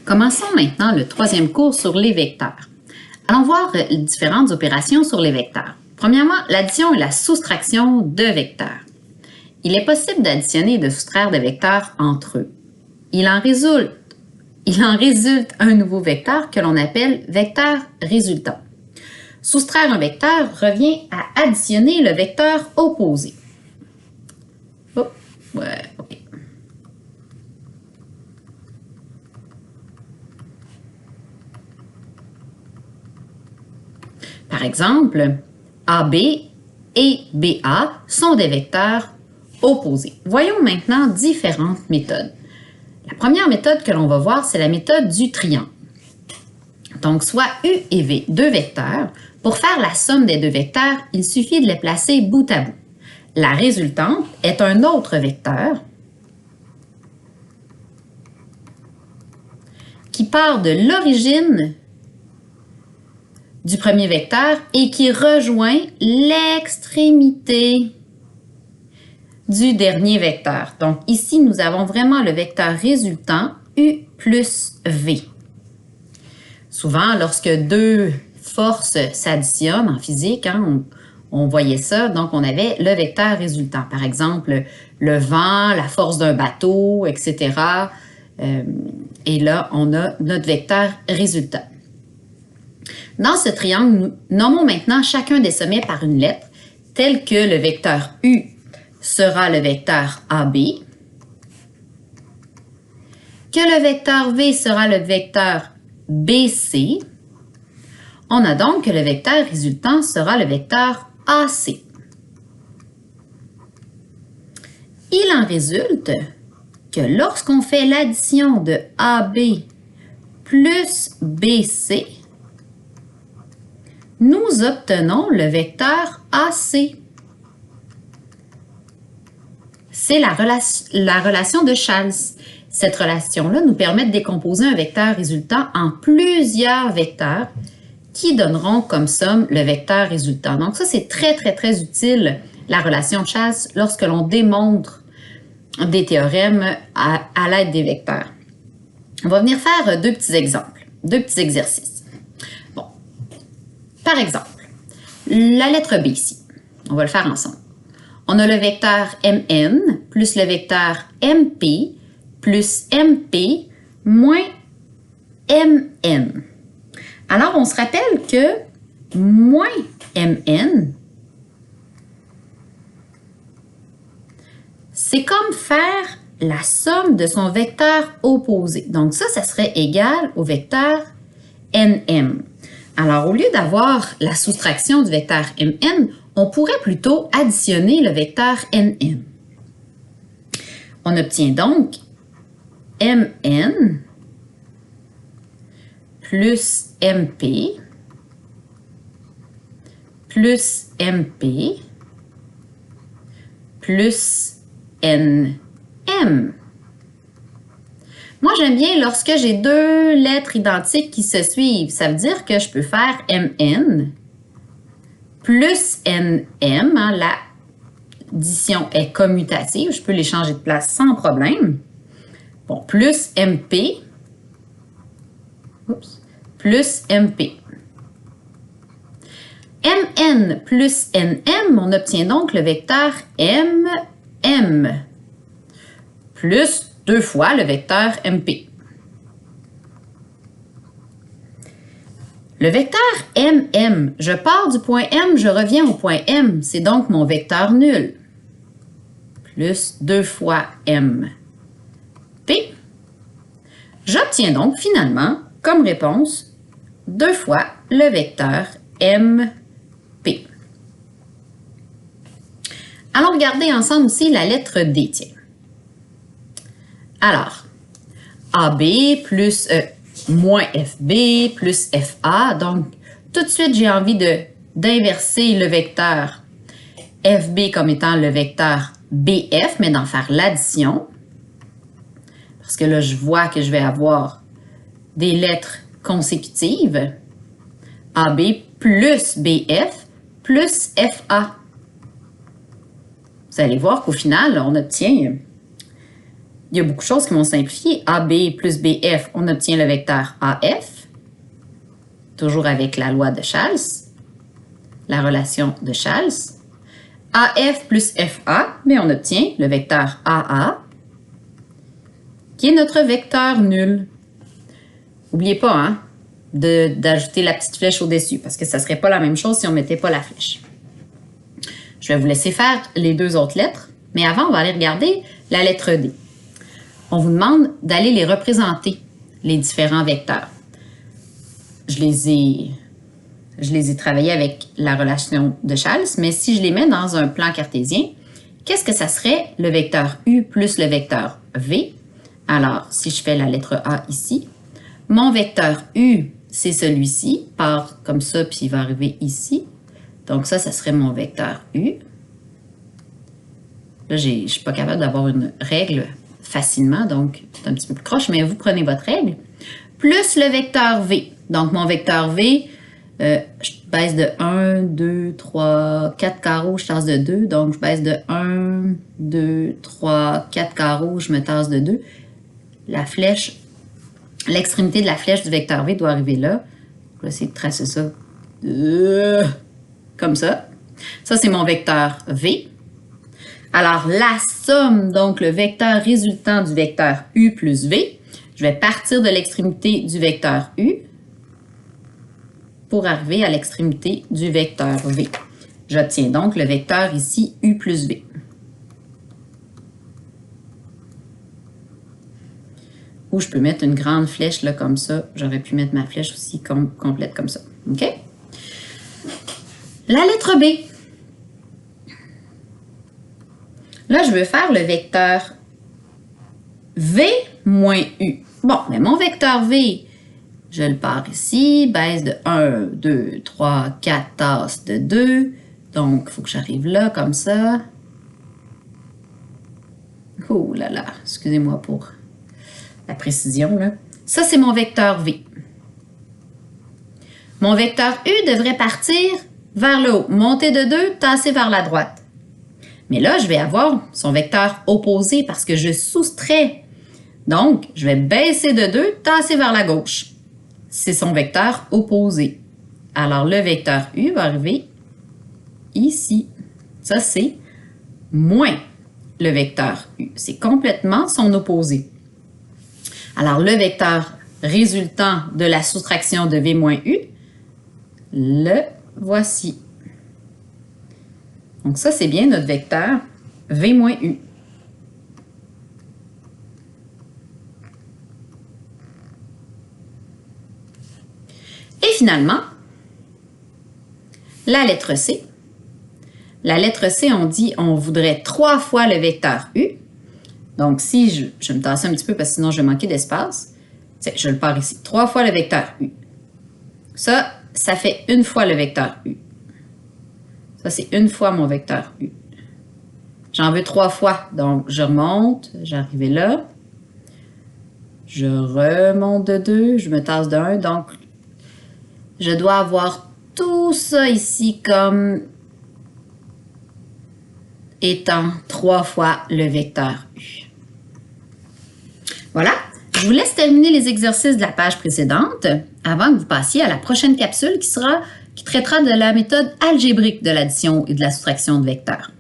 Commençons maintenant le troisième cours sur les vecteurs. Allons voir les différentes opérations sur les vecteurs. Premièrement, l'addition et la soustraction de vecteurs. Il est possible d'additionner et de soustraire des vecteurs entre eux. Il en résulte un nouveau vecteur que l'on appelle vecteur résultant. Soustraire un vecteur revient à additionner le vecteur opposé. Oh, ouais, ok. Par exemple, AB et BA sont des vecteurs opposés. Voyons maintenant différentes méthodes. La première méthode que l'on va voir, c'est la méthode du triangle. Donc, soit U et V, deux vecteurs. Pour faire la somme des deux vecteurs, il suffit de les placer bout à bout. La résultante est un autre vecteur qui part de l'origine du premier vecteur et qui rejoint l'extrémité du dernier vecteur. Donc ici, nous avons vraiment le vecteur résultant U plus V. Souvent, lorsque deux forces s'additionnent en physique, on voyait ça, donc on avait le vecteur résultant. Par exemple, le vent, la force d'un bateau, etc. Et là, on a notre vecteur résultant. Dans ce triangle, nous nommons maintenant chacun des sommets par une lettre, tel que le vecteur U sera le vecteur AB, que le vecteur V sera le vecteur BC. On a donc que le vecteur résultant sera le vecteur AC. Il en résulte que lorsqu'on fait l'addition de AB plus BC, nous obtenons le vecteur AC. C'est la relation de Chasles. Cette relation-là nous permet de décomposer un vecteur résultant en plusieurs vecteurs qui donneront comme somme le vecteur résultant. Donc ça, c'est très, très, très utile, la relation de Chasles, lorsque l'on démontre des théorèmes à l'aide des vecteurs. On va venir faire deux petits exemples, deux petits exercices. Bon, par exemple, la lettre B ici, on va le faire ensemble. On a le vecteur Mn plus le vecteur Mp plus Mp moins Mn. Alors, on se rappelle que moins Mn, c'est comme faire la somme de son vecteur opposé. Donc ça serait égal au vecteur Nm. Alors, au lieu d'avoir la soustraction du vecteur Mn, on pourrait plutôt additionner le vecteur Nm. On obtient donc Mn plus Mp plus Mp plus Nm. Moi, j'aime bien lorsque j'ai deux lettres identiques qui se suivent. Ça veut dire que je peux faire Mn plus Nm. L'addition est commutative. Je peux les changer de place sans problème. Bon, plus Mp plus Mp. Mn plus Nm, on obtient donc le vecteur Mm plus deux fois le vecteur Mp. Le vecteur Mm, je pars du point M, je reviens au point M, c'est donc mon vecteur nul. Plus deux fois Mp. J'obtiens donc finalement, comme réponse, deux fois le vecteur Mp. Allons regarder ensemble aussi la lettre D. Tiens. Alors, AB plus moins FB plus FA. Donc, tout de suite, j'ai envie d'inverser le vecteur FB comme étant le vecteur BF, mais d'en faire l'addition. Parce que là, je vois que je vais avoir des lettres consécutives. AB plus BF plus FA. Vous allez voir qu'au final, on obtient il y a beaucoup de choses qui vont simplifier. AB plus BF, on obtient le vecteur AF, toujours avec la loi de Chasles, la relation de Chasles. AF plus FA, mais on obtient le vecteur AA, qui est notre vecteur nul. N'oubliez pas, hein, d'ajouter la petite flèche au-dessus, parce que ça ne serait pas la même chose si on ne mettait pas la flèche. Je vais vous laisser faire les deux autres lettres, mais avant, on va aller regarder la lettre D. On vous demande d'aller les représenter, les différents vecteurs. Je les ai travaillés avec la relation de Chasles, mais si je les mets dans un plan cartésien, qu'est-ce que ça serait le vecteur U plus le vecteur V? Alors, si je fais la lettre A ici, mon vecteur U, c'est celui-ci, part comme ça, puis il va arriver ici. Donc ça serait mon vecteur U. Là, je ne suis pas capable d'avoir une règle facilement, donc c'est un petit peu plus croche, mais vous prenez votre règle. Plus le vecteur V. Donc, mon vecteur V, je baisse de 1, 2, 3, 4 carreaux, je tasse de 2. Donc, je baisse de 1, 2, 3, 4 carreaux, je me tasse de 2. La flèche, l'extrémité de la flèche du vecteur V doit arriver là. Je vais essayer de tracer ça comme ça. Ça, c'est mon vecteur V. Alors, la somme, donc le vecteur résultant du vecteur U plus V, je vais partir de l'extrémité du vecteur U pour arriver à l'extrémité du vecteur V. J'obtiens donc le vecteur ici U plus V. Ou je peux mettre une grande flèche là comme ça. J'aurais pu mettre ma flèche aussi complète comme ça. OK? La lettre B. Là, je veux faire le vecteur V moins U. Bon, mais mon vecteur V, je le pars ici, baisse de 1, 2, 3, 4 tasses de 2. Donc, il faut que j'arrive là, comme ça. Oh là là, excusez-moi pour la précision, là. Ça, c'est mon vecteur V. Mon vecteur U devrait partir vers le haut, monter de 2, tasser vers la droite. Mais là, je vais avoir son vecteur opposé parce que je soustrais. Donc, je vais baisser de 2, tasser vers la gauche. C'est son vecteur opposé. Alors, le vecteur U va arriver ici. Ça, c'est moins le vecteur U. C'est complètement son opposé. Alors, le vecteur résultant de la soustraction de V moins U, le voici. Donc, ça, c'est bien notre vecteur V moins U. Et finalement, la lettre C. La lettre C, on voudrait 3 fois le vecteur U. Donc, si je vais me tasser un petit peu parce que sinon je vais manquer d'espace, je le pars ici. 3 fois le vecteur U. Ça fait 1 fois le vecteur U. Ça, c'est 1 fois mon vecteur U. J'en veux 3 fois. Donc, je remonte, j'arrive là. Je remonte de 2, je me tasse de 1. Donc, je dois avoir tout ça ici comme étant 3 fois le vecteur U. Voilà. Je vous laisse terminer les exercices de la page précédente avant que vous passiez à la prochaine capsule qui traitera de la méthode algébrique de l'addition et de la soustraction de vecteurs.